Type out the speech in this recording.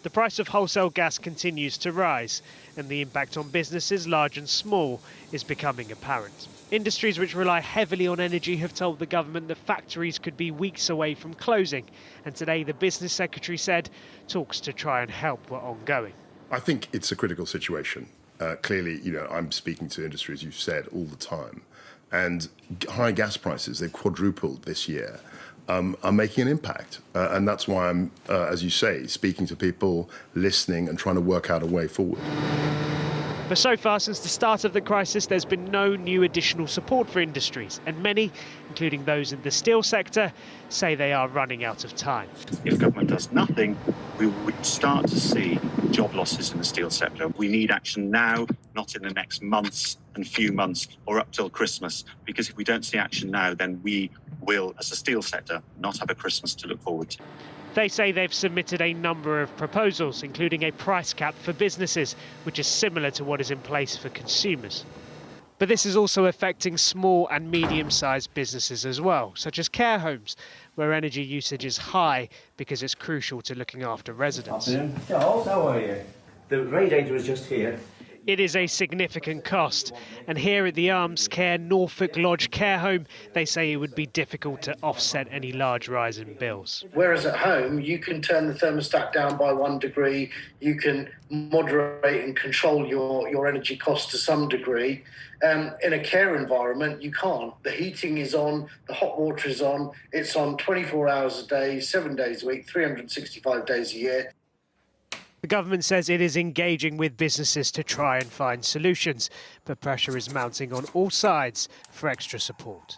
The price of wholesale gas continues to rise, and the impact on businesses, large and small, is becoming apparent. Industries which rely heavily on energy have told the government that factories could be weeks away from closing, and today the Business Secretary said talks to try and help were ongoing. I think it's a critical situation. Clearly, I'm speaking to industry, as you've said, all the time. And high gas prices, they've quadrupled this year, are making an impact. And that's why I'm, as you say, speaking to people, listening and trying to work out a way forward. But so far, since the start of the crisis, there's been no new additional support for industries. And many, including those in the steel sector, say they are running out of time. If government does nothing, we would start to see job losses in the steel sector. We need action now, not in the next months and few months or up till Christmas. Because if we don't see action now, then we will, as a steel sector, not have a Christmas to look forward to. They say they've submitted a number of proposals, including a price cap for businesses, which is similar to what is in place for consumers. But this is also affecting small and medium-sized businesses as well, such as care homes, where energy usage is high because it's crucial to looking after residents. Charles, how are you? The radiator is just here. It is a significant cost, and here at the Arms Care Norfolk Lodge care home, they say it would be difficult to offset any large rise in bills. Whereas at home, you can turn the thermostat down by 1 degree, you can moderate and control your energy costs to some degree. In a care environment, you can't. The heating is on, the hot water is on, it's on 24 hours a day, 7 days a week, 365 days a year. The government says it is engaging with businesses to try and find solutions, but pressure is mounting on all sides for extra support.